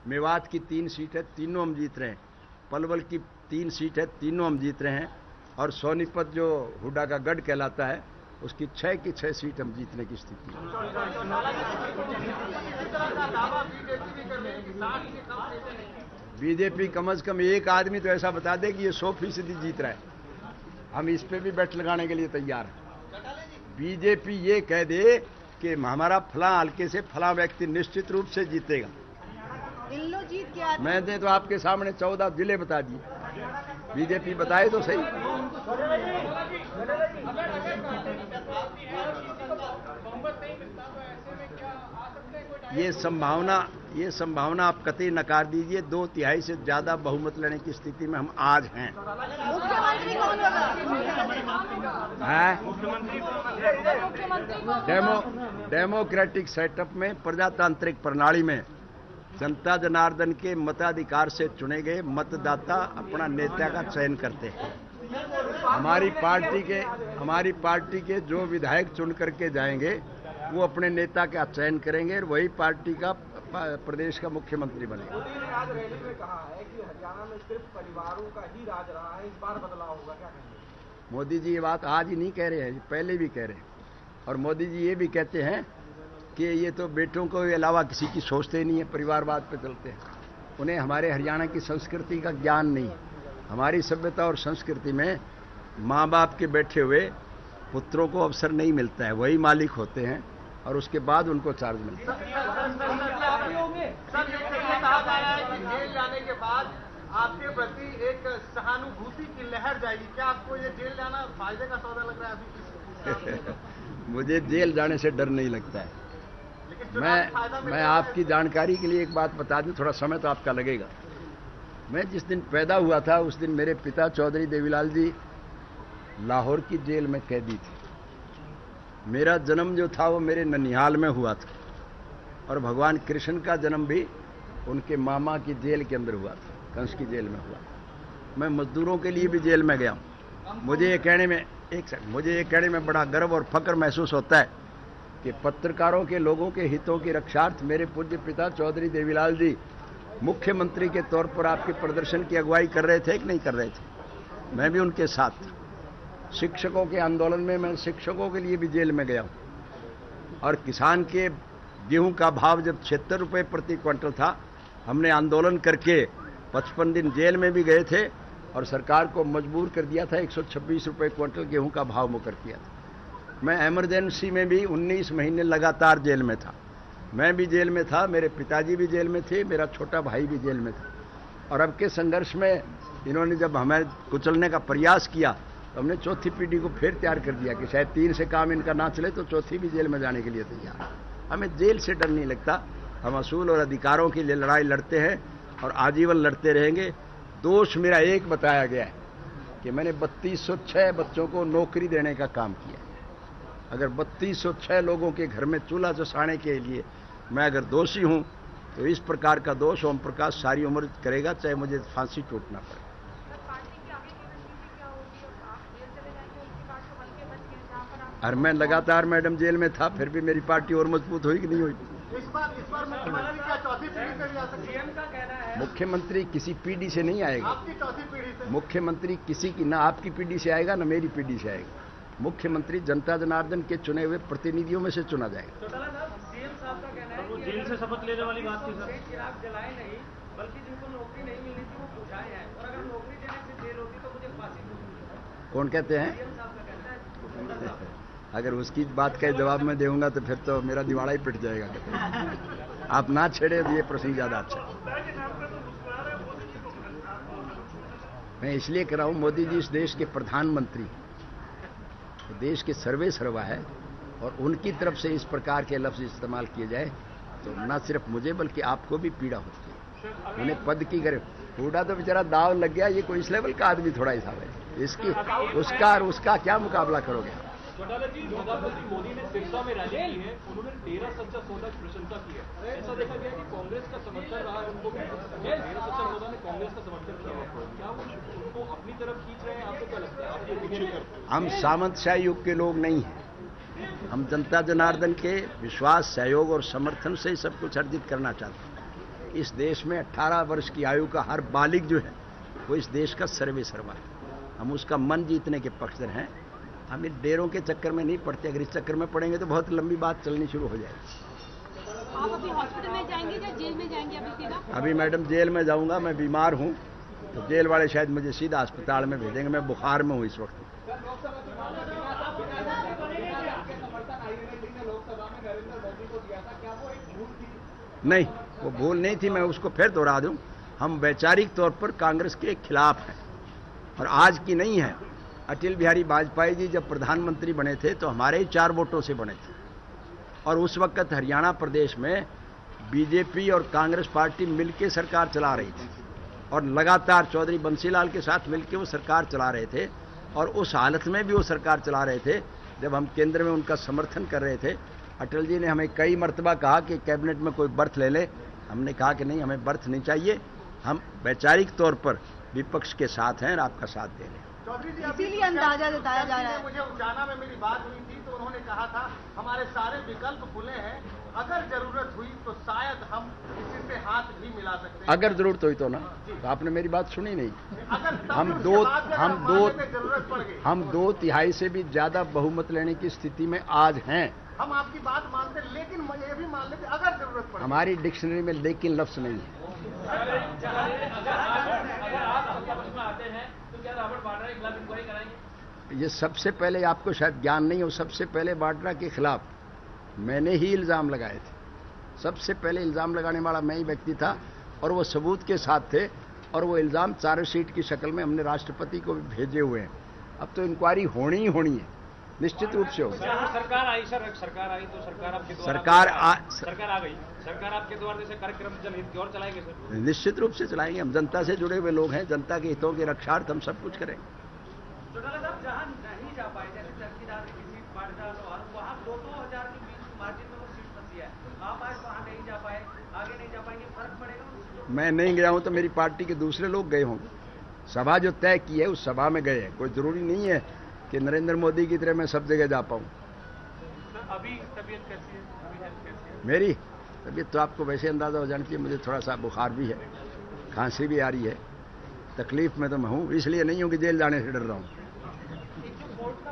मेवात की 3 सीट है, तीनों हम जीत रहे हैं। पलवल की 3 सीट है, तीनों हम जीत रहे हैं। और सोनीपत जो हुड्डा का गढ़ कहलाता है, उसकी 6 की 6 सीट हम जीतने की स्थिति है। बीजेपी कम से कम एक आदमी तो ऐसा बता दे कि ये 100% जीत रहा है, हम इस पे भी बेट लगाने के लिए तैयार हैं। बीजेपी ये कह दे कि हमारा फलां हल्के से फलां व्यक्ति निश्चित रूप से जीतेगा। जीत के मैंने तो आपके सामने 14 जिले बता दिए, बीजेपी बताए तो सही। ये संभावना आप कतई नकार दीजिए। 2/3 से ज्यादा बहुमत लेने की स्थिति में हम आज हैं। मुख्यमंत्री कौन होगा? डेमोक्रेटिक सेटअप में, प्रजातांत्रिक प्रणाली में जनता जनार्दन के मताधिकार से चुने गए मतदाता अपना नेता का चयन करते हैं। हमारी पार्टी के जो विधायक चुन करके जाएंगे वो अपने नेता का चयन करेंगे और वही पार्टी का प्रदेश का मुख्यमंत्री बनेगा। मोदी ने आज रैली में कहा है कि हरियाणा में सिर्फ परिवारों का ही राज रहा है, इस बार बदलाव होगा, क्या कहेंगे? मोदी जी ये बात आज ही नहीं कह रहे हैं, पहले भी कह रहे हैं। और मोदी जी ये भी कहते हैं कि ये तो बेटों को अलावा किसी की सोचते ही नहीं है, परिवारवाद पे चलते हैं। उन्हें हमारे हरियाणा की संस्कृति का ज्ञान नहीं। हमारी सभ्यता और संस्कृति में माँ बाप के बैठे हुए पुत्रों को अवसर नहीं मिलता है, वही मालिक होते हैं और उसके बाद उनको चार्ज मिलता है। जेल जाने के बाद आपके प्रति एक सहानुभूति की लहर जाएगी, क्या आपको ये जेल जाना फायदे का सौदा लग रहा है अभी? मुझे जेल जाने से डर नहीं लगता है। मैं आपकी जानकारी के लिए एक बात बता दूं, थोड़ा समय तो आपका लगेगा। मैं जिस दिन पैदा हुआ था उस दिन मेरे पिता चौधरी देवीलाल जी लाहौर की जेल में कैदी थे। मेरा जन्म जो था वो मेरे ननिहाल में हुआ था और भगवान कृष्ण का जन्म भी उनके मामा की जेल के अंदर हुआ था, कंस की जेल में हुआ। मैं मजदूरों के लिए भी जेल में गया हूँ। मुझे ये कहने में बड़ा गर्व और फख्र महसूस होता है कि पत्रकारों के, लोगों के हितों की रक्षार्थ मेरे पूज्य पिता चौधरी देवीलाल जी मुख्यमंत्री के तौर पर आपके प्रदर्शन की अगुवाई कर रहे थे कि नहीं कर रहे थे। मैं भी उनके साथ था। शिक्षकों के आंदोलन में मैं शिक्षकों के लिए भी जेल में गया हूं। और किसान के गेहूं का भाव जब 76 रुपये प्रति क्विंटल था, हमने आंदोलन करके 55 दिन जेल में भी गए थे और सरकार को मजबूर कर दिया था 126 रुपये क्विंटल गेहूं का भाव मुकर किया था। मैं इमरजेंसी में भी 19 महीने लगातार जेल में था। मैं भी जेल में था, मेरे पिताजी भी जेल में थे, मेरा छोटा भाई भी जेल में था। और अब के संघर्ष में इन्होंने जब हमें कुचलने का प्रयास किया तो हमने चौथी पीढ़ी को फिर तैयार कर दिया कि शायद 3 से काम इनका ना चले तो चौथी भी जेल में जाने के लिए तैयार है। हमें जेल से डर नहीं लगता। हम असूल और अधिकारों के लिए लड़ाई लड़ते हैं और आजीवन लड़ते रहेंगे। दोष मेरा एक बताया गया है कि मैंने 3206 बच्चों को नौकरी देने का काम किया। अगर 3206 लोगों के घर में चूल्हा चसाने के लिए मैं अगर दोषी हूं तो इस प्रकार का दोष ओम प्रकाश सारी उम्र करेगा, चाहे मुझे फांसी टूटना पड़े। और मैं लगातार मैडम जेल में था, फिर भी मेरी पार्टी और मजबूत हुई कि नहीं हुई? इस बार मुख्यमंत्री क्या चौथी पीढ़ी से भी आ सकती है? मुख्यमंत्री किसी पीढ़ी से नहीं आएगा। आपकी चौथी पीढ़ी से मुख्यमंत्री किसी की, ना आपकी पीढ़ी से आएगा ना मेरी पीढ़ी से आएगा। मुख्यमंत्री जनता जनार्दन के चुने हुए प्रतिनिधियों में से चुना जाएगा। सीएम साहब का कहना है कि जेल से शपथ लेने वाली बात थी सर, चिराग जलाए नहीं, बल्कि जिनको नौकरी नहीं मिलनी थी वो बुझाए हैं, और अगर नौकरी देने से जेल होती तो मुझे फांसी होती। कौन कहते हैं? सीएम साहब का कहना है। अगर उसकी बात का जवाब मैं दूंगा तो फिर तो मेरा दिवाड़ा ही पिट जाएगा। आप ना छेड़े तो ये प्रश्न ज्यादा अच्छा। मैं इसलिए कर रहा हूं, मोदी जी इस देश के प्रधानमंत्री, तो देश के सर्वे सर्वा है और उनकी तरफ से इस प्रकार के लफ्ज इस्तेमाल किए जाए तो न सिर्फ मुझे बल्कि आपको भी पीड़ा होती है। उन्हें पद की गर्व, बूढ़ा तो बेचारा दाव लग गया, ये कोई इस लेवल का आदमी थोड़ा हिसाब है इसकी, उसका क्या मुकाबला करोगे? चौटाला जी, प्रधानमंत्री मोदी ने सिरसा में रैली की है, उन्होंने डेरा सच्चा सौदा की प्रशंसा की है। ऐसा देखा गया कि कांग्रेस का समर्थन रहा है उनको, डेरा सच्चा सौदा ने कांग्रेस का समर्थन किया है। क्या वो उनको अपनी तरफ खींच रहे हैं? आपको क्या लगता है? आप ये कुछ करते हैं? हम सामंतशाही युग के लोग नहीं हैं। हम जनता जनार्दन के विश्वास, सहयोग और समर्थन से ही सब कुछ अर्जित करना चाहते हैं। इस देश में 18 वर्ष की आयु का हर बालिग जो है वो इस देश का सर्वे सर्वा है। हम उसका मन जीतने के पक्षधर हैं। हम इन डेरों के चक्कर में नहीं पड़ते। अगर इस चक्कर में पड़ेंगे तो बहुत लंबी बात चलनी शुरू हो जाएगी। आप अभी हॉस्पिटल में जाएंगे या जेल में जाएंगे अभी सीधा? अभी मैडम जेल में जाऊंगा। मैं बीमार हूं तो जेल वाले शायद मुझे सीधा अस्पताल में भेजेंगे। मैं बुखार में हूं इस वक्त। नहीं, वो भूल नहीं थी। मैं उसको फिर दोहरा दूं, हम वैचारिक तौर पर कांग्रेस के खिलाफ हैं और आज की नहीं है। अटल बिहारी वाजपेयी जी जब प्रधानमंत्री बने थे तो हमारे ही 4 वोटों से बने थे और उस वक्त हरियाणा प्रदेश में बीजेपी और कांग्रेस पार्टी मिलकर सरकार चला रही थी और लगातार चौधरी बंसीलाल के साथ मिलकर वो सरकार चला रहे थे और उस हालत में भी वो सरकार चला रहे थे जब हम केंद्र में उनका समर्थन कर रहे थे। अटल जी ने हमें कई मर्तबा कहा कि कैबिनेट में कोई बर्थ ले ले। हमने कहा कि नहीं, हमें बर्थ नहीं चाहिए। हम वैचारिक तौर पर विपक्ष के साथ हैं और आपका साथ दे रहे हैं। चौधरी जी, इसीलिए अंदाजा जताया जा रहा है। मुझे उजाला में मेरी बात हुई थी तो उन्होंने कहा था हमारे सारे विकल्प खुले हैं, अगर जरूरत हुई तो शायद हम किसी से हाथ भी मिला सकते हैं। अगर जरूरत हुई तो ना, तो आपने मेरी बात सुनी नहीं। अगर हम जरूरत पड़ गई, हम 2/3 से भी ज्यादा बहुमत लेने की स्थिति में आज हैं। हम आपकी बात मानते, लेकिन ये भी मान लेते अगर जरूरत पड़े। हमारी डिक्शनरी में लेकिन लफ्ज नहीं है। अगर आप सत्ता पक्ष में आते हैं तो क्या रॉबर्ट वाड्रा के खिलाफ इंक्वायरी कराएंगे? ये सबसे पहले, आपको शायद ज्ञान नहीं हो, सबसे पहले वाड्रा के खिलाफ मैंने ही इल्जाम लगाए थे। सबसे पहले इल्जाम लगाने वाला मैं ही व्यक्ति था और वो सबूत के साथ थे और वो इल्जाम चार्जशीट की शक्ल में हमने राष्ट्रपति को भी भेजे हुए हैं। अब तो इंक्वायरी होनी ही होनी है, निश्चित रूप से होगी। सरकार आई सर, सरकार आई तो सरकार आपके द्वारा सरकार आ गई, सरकार आपके द्वारा जैसे कार्यक्रम जनहित की ओर चलाएंगे सर? निश्चित रूप से चलाएंगे। हम जनता से जुड़े हुए लोग हैं, जनता के हितों के रक्षार्थ हम सब कुछ करेंगे। चौटाला साहब, जहाँ नहीं जा पाए जैसे चरखीदार की सीट पाटीदार और वहाँ 2-2 हजार के बीच मार्जिन में वो सीट फंसी है, आप आज वहाँ नहीं जा पाए, आगे नहीं जा पाएंगे, फर्क पड़ेगा? मैं नहीं गया हूं तो मेरी पार्टी के दूसरे लोग गए होंगे। सभा जो तय की है उस सभा में गए हैं। कोई जरूरी नहीं है कि नरेंद्र मोदी की तरह मैं सब जगह जा पाऊं। अभी तबीयत कैसी है? अभी हेल्थ कैसी है? मेरी तबीयत तो आपको वैसे अंदाजा हो जाना चाहिए। मुझे थोड़ा सा बुखार भी है, खांसी भी आ रही है, तकलीफ में तो मैं हूं, इसलिए नहीं हूं कि जेल जाने से डर रहा हूं।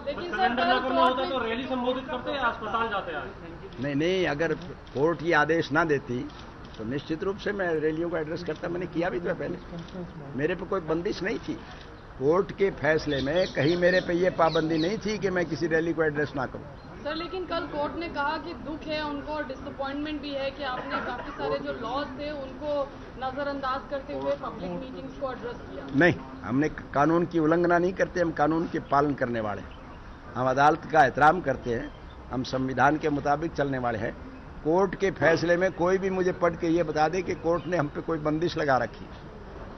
लेकिन सरेंडर न करना होता तो रैली संबोधित करते हैं, अस्पताल जाते हैं? नहीं, अगर कोर्ट ये आदेश ना देती तो निश्चित रूप से मैं रैलियों का एड्रेस करता। मैंने किया भी था पहले, मेरे पे कोई बंदिश नहीं थी। कोर्ट के फैसले में कहीं मेरे पे ये पाबंदी नहीं थी कि मैं किसी रैली को एड्रेस ना करूं। सर, लेकिन कल कोर्ट ने कहा कि दुख है उनको और डिसअपॉइंटमेंट भी है कि आपने काफी सारे जो लॉज थे उनको नजरअंदाज करते हुए पब्लिक मीटिंग्स को एड्रेस किया। नहीं, हमने कानून की उल्लंघना नहीं करते, हम कानून के पालन करने वाले हैं। हम अदालत का एहतराम करते हैं, हम संविधान के मुताबिक चलने वाले हैं। कोर्ट के फैसले में कोई भी मुझे पढ़ के ये बता दे कि कोर्ट ने हम पे कोई बंदिश लगा रखी,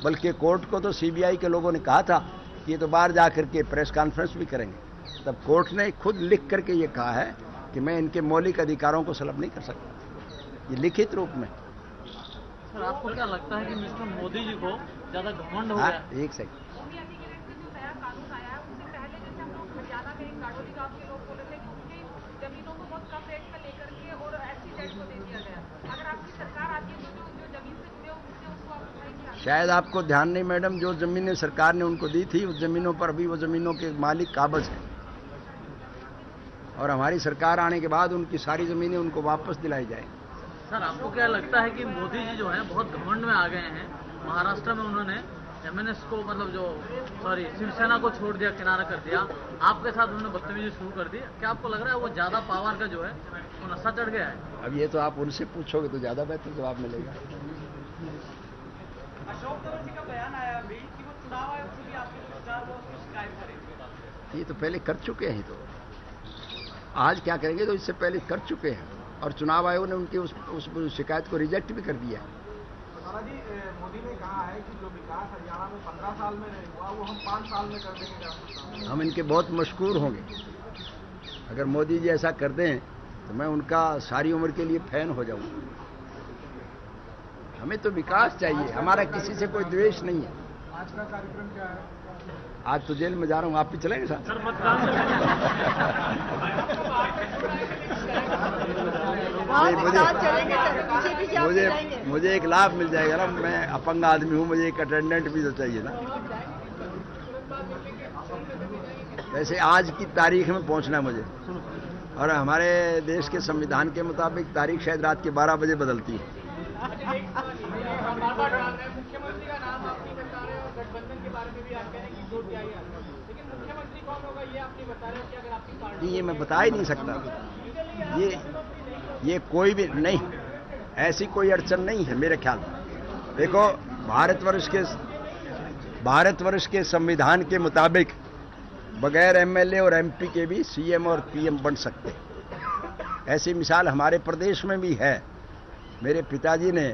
बल्कि कोर्ट को तो सीबीआई के लोगों ने कहा था कि ये तो बाहर जाकर के प्रेस कॉन्फ्रेंस भी करेंगे। तब कोर्ट ने खुद लिख करके ये कहा है कि मैं इनके मौलिक अधिकारों को सुलभ नहीं कर सकता, ये लिखित रूप में। सर, आपको क्या लगता है कि मिस्टर मोदी जी को ज्यादा घमंड हो गया? एक सेकंड, कानून आया है उससे पहले जैसे हम लोग हरियाणा के गाड़ोली गांव के लोग बोले थे कि उनकी जमीनों को बहुत कम रेट में लेकर के और SEZ को दे दिया गया। अगर आपकी सरकार आती है तो जो जमीन से जुड़े होंगे उसको आप उठाएंगे? शायद आपको ध्यान नहीं मैडम, जो जमीनें सरकार ने उनको दी थी उस जमीनों पर अभी वो जमीनों के मालिक काबज हैं और हमारी सरकार आने के बाद उनकी सारी जमीनें उनको वापस दिलाई जाएंगी। सर, आपको क्या लगता है कि मोदी जी जो है बहुत घमंड में आ गए हैं? महाराष्ट्र में उन्होंने MNS को शिवसेना को छोड़ दिया, किनारा कर दिया, आपके साथ उन्होंने बदतमीजी शुरू कर दी। क्या आपको लग रहा है वो ज्यादा पावर का जो है वो नशा चढ़ गया है? अब ये तो आप उनसे पूछोगे तो ज्यादा बेहतर जवाब मिलेगा। अशोक तंवर जी का बयान आया अभी कि वो चुनाव आयोग से भी आपके जो विचार वो उसको शिकायत करेंगे। ये तो पहले कर चुके हैं, तो आज क्या करेंगे, तो इससे पहले कर चुके हैं और चुनाव आयोग ने उनकी उस शिकायत को रिजेक्ट भी कर दिया। जी, मोदी ने कहा है कि जो विकास हरियाणा में 15 साल में नहीं हुआ वो हम 5 साल में कर देंगे। हम इनके बहुत मशकूर होंगे। अगर मोदी जी ऐसा कर दें तो मैं उनका सारी उम्र के लिए फैन हो जाऊंगा। हमें तो विकास चाहिए, हमारा किसी से कोई द्वेष नहीं है। आज का कार्यक्रम क्या है? आज तो जेल में जा रहा हूँ, आप भी चलेंगे साथ? सर, मतदान नहीं, मुझे एक लाभ मिल जाएगा ना, मैं अपंग आदमी हूँ, मुझे एक अटेंडेंट भी तो चाहिए ना। वैसे आज की तारीख में पहुंचना है मुझे, और हमारे देश के संविधान के मुताबिक तारीख शायद रात के 12 बजे बदलती है। मुख्यमंत्री का नाम आप नहीं बता रहे और गठबंधन के बारे में भी आप कह रहे हैं कि जोड़ दिया गया, लेकिन मुख्यमंत्री कौन होगा ये आप नहीं बता रहे हो कि अगर आपकी पार्टी। ये मैं बता ही नहीं सकता, ये कोई भी नहीं, ऐसी कोई अड़चन नहीं है मेरे ख्याल में। देखो, भारतवर्ष के संविधान के मुताबिक बगैर एमएलए और एमपी के भी सीएम और पीएम बन सकते हैं। ऐसी मिसाल हमारे प्रदेश में भी है। मेरे पिताजी ने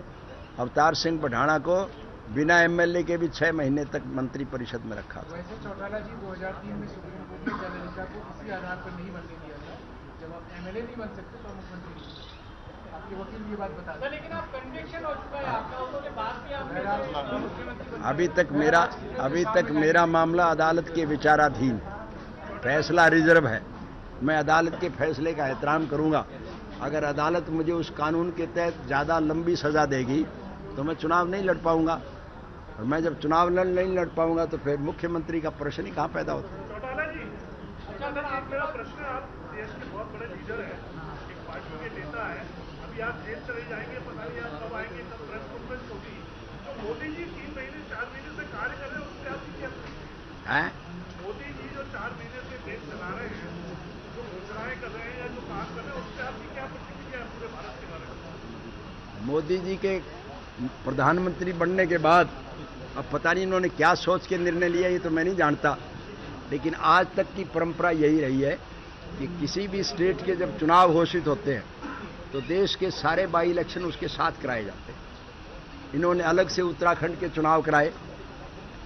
अवतार सिंह बढ़ाणा को बिना एमएलए के भी 6 महीने तक मंत्री परिषद में रखा था। वैसे चौटाला जी 2003 में सुप्रीम कोर्ट ने जयललिता को किसी आधार पर नहीं बनने दिया था, जब आप एमएलए नहीं बन सकते तो मुख्यमंत्री नहीं। आपके वकील ये बात बता, लेकिन आप कन्विक्शन हो चुका है आपका, उसके बाद भी आप मुख्यमंत्री। अभी तक मेरा मामला अदालत के विचाराधीन, फैसला रिजर्व है। मैं अदालत के फैसले का एहतराम करूंगा। अगर अदालत मुझे उस कानून के तहत ज़्यादा लंबी सजा देगी तो मैं चुनाव नहीं लड़ पाऊंगा, और मैं जब चुनाव नहीं लड़ पाऊंगा तो फिर मुख्यमंत्री का प्रश्न ही कहाँ पैदा होता है। चौटाला जी, अच्छा सर, आप मेरा प्रश्न, आप देश के बहुत बड़े लीडर हैं, एक पार्टी के नेता है, अभी आप जेल चले जाएंगे, पता नहीं आप कब आएंगे, कब प्रेस कॉन्फ्रेंस होगी, तो मोदी जी 3 महीने 4 महीने से कार्य कर रहे हैं, उससे आपकी क्या है? मोदी जी जो 4 महीने से देश चला रहे हैं, जो घोषणाएं कर रहे हैं या जो काम कर रहे हैं, उससे आपकी क्या प्रतिक्रिया है पूरे भारत के बारे में? मोदी जी के प्रधानमंत्री बनने के बाद अब पता नहीं इन्होंने क्या सोच के निर्णय लिया, ये तो मैं नहीं जानता, लेकिन आज तक की परंपरा यही रही है कि किसी भी स्टेट के जब चुनाव घोषित होते हैं तो देश के सारे बाई इलेक्शन उसके साथ कराए जाते हैं। इन्होंने अलग से उत्तराखंड के चुनाव कराए,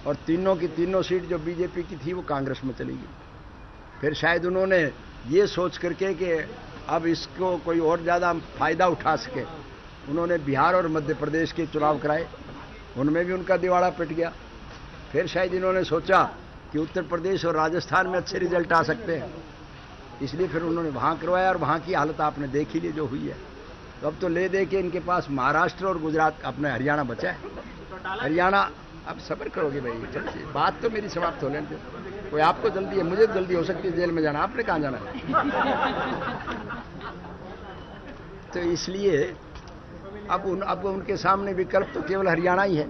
और तीनों की तीनों सीट जो बीजेपी की थी वो कांग्रेस में चली गई। फिर शायद उन्होंने ये सोच करके कि अब इसको कोई और ज़्यादा फायदा उठा सके, उन्होंने बिहार और मध्य प्रदेश के चुनाव कराए, उनमें भी उनका दिवाड़ा पिट गया। फिर शायद इन्होंने सोचा कि उत्तर प्रदेश और राजस्थान में अच्छे रिजल्ट आ सकते हैं, इसलिए फिर उन्होंने वहाँ करवाया, और वहाँ की हालत आपने देख ही ली जो हुई है। तो अब तो ले दे के इनके पास महाराष्ट्र और गुजरात, अपने हरियाणा बचा है। हरियाणा, अब सब्र करोगे भाई, जल्दी बात तो मेरी समाप्त हो लेने दो। कोई आपको जल्दी है, मुझे जल्दी हो सकती है जेल में जाना, आपने कहाँ जाना है? तो इसलिए अब उनके सामने विकल्प तो केवल हरियाणा ही है।